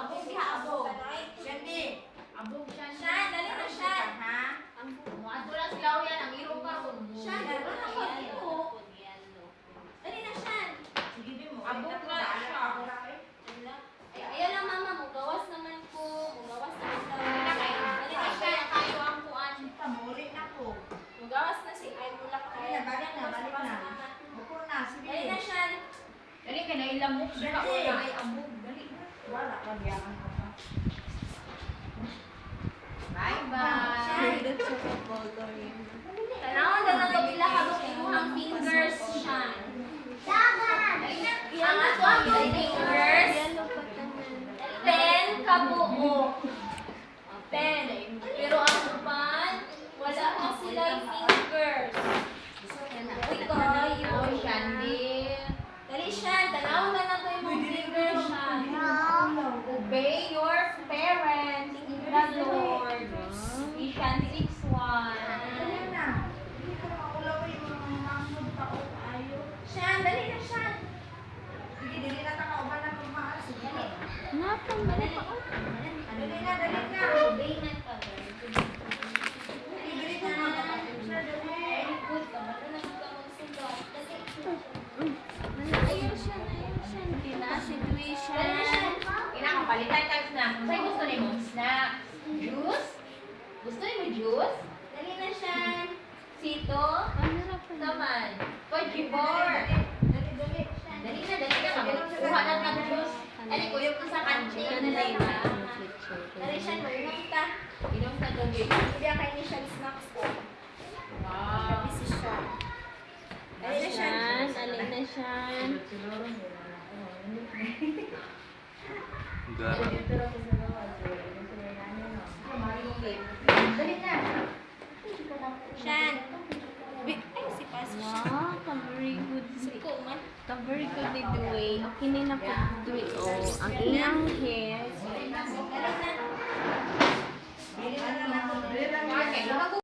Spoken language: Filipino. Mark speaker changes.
Speaker 1: abog siya, abog.
Speaker 2: Shandy.
Speaker 1: Abog siya.
Speaker 3: Shan, dali na, Shan.
Speaker 2: Ha?
Speaker 1: Muadto lang sila yan, ang iro ka.
Speaker 3: Shan, dali na ka dito. Dali na, Shan.
Speaker 2: Sige, Bim, mo.
Speaker 1: Abog
Speaker 2: Ito,
Speaker 1: na
Speaker 2: bahala
Speaker 1: siya.
Speaker 2: ako lang, eh.
Speaker 3: Ayan lang, mama. Mugawas naman ko. Mugawas naman daw.
Speaker 1: Kaya
Speaker 3: Dali na, Shan.
Speaker 1: tayo ang kuan.
Speaker 2: Pamuli na ko.
Speaker 3: Mugawas na si ay mula ka.
Speaker 2: Ay, balik na, balik na. Buko na, sige.
Speaker 3: Dali na, Shan.
Speaker 1: Dali ka na ilamok. Baka wala ay abog. Dali na.
Speaker 2: Wala, magyaman ko pa.
Speaker 1: Bye-bye.
Speaker 3: Tanaw na lang ito ilahadok imuhang fingers, Shan. Ang ato ang yung fingers. 10 kabuo. 10. Pero ang upan, wala pa sila fingers. Uy, kayo.
Speaker 1: Oh, Shandy.
Speaker 3: Dali, Shan. Tanaw na lang ito yung fingers, Shan.
Speaker 1: Obey your parents in the Lord. Shandy 6-1.
Speaker 2: Dali na. Hindi ko makulawin yung mga mangod pa o ayaw.
Speaker 3: Shan, dali na, Shan.
Speaker 2: Sige, dili na ta kauban na pagmahal. Sige.
Speaker 3: Dali na.
Speaker 2: Dali na, dali na.
Speaker 3: Obey na ka.
Speaker 2: Dili ko magpapapin siya, dali.
Speaker 3: Very good ka. Marunong ka magsulat. Dali. Ayaw siya. Situation.
Speaker 1: Pinakapalitan ka snack. Sa'yo gusto ni mo? Snack. Juice? Gusto ni mo juice?
Speaker 3: Dali na, Shan. Sito. Naman.
Speaker 1: Pajibor.
Speaker 2: Dali, dali.
Speaker 1: Dali na. Kuha na ka juice. Dali, kuyog ka sa kantin. Dali na.
Speaker 3: Dali, Shan. Marunong ka.
Speaker 1: Inom sa gabi.
Speaker 3: Hindi kay ni Shan snacks ko.
Speaker 1: Wow.
Speaker 3: Busy siya. Dali na, Shan.
Speaker 4: Alin na siya.
Speaker 1: Dali na.
Speaker 3: Shan. Ay, si Pas.
Speaker 4: Wow, ka-very good.
Speaker 3: Suko man.
Speaker 4: Ka-very good ni Dway. Okay na na po, Dway. Oh, ang iyang hair.
Speaker 3: Dali na.
Speaker 2: Dili na lang ako. Dili lang.
Speaker 1: Okay,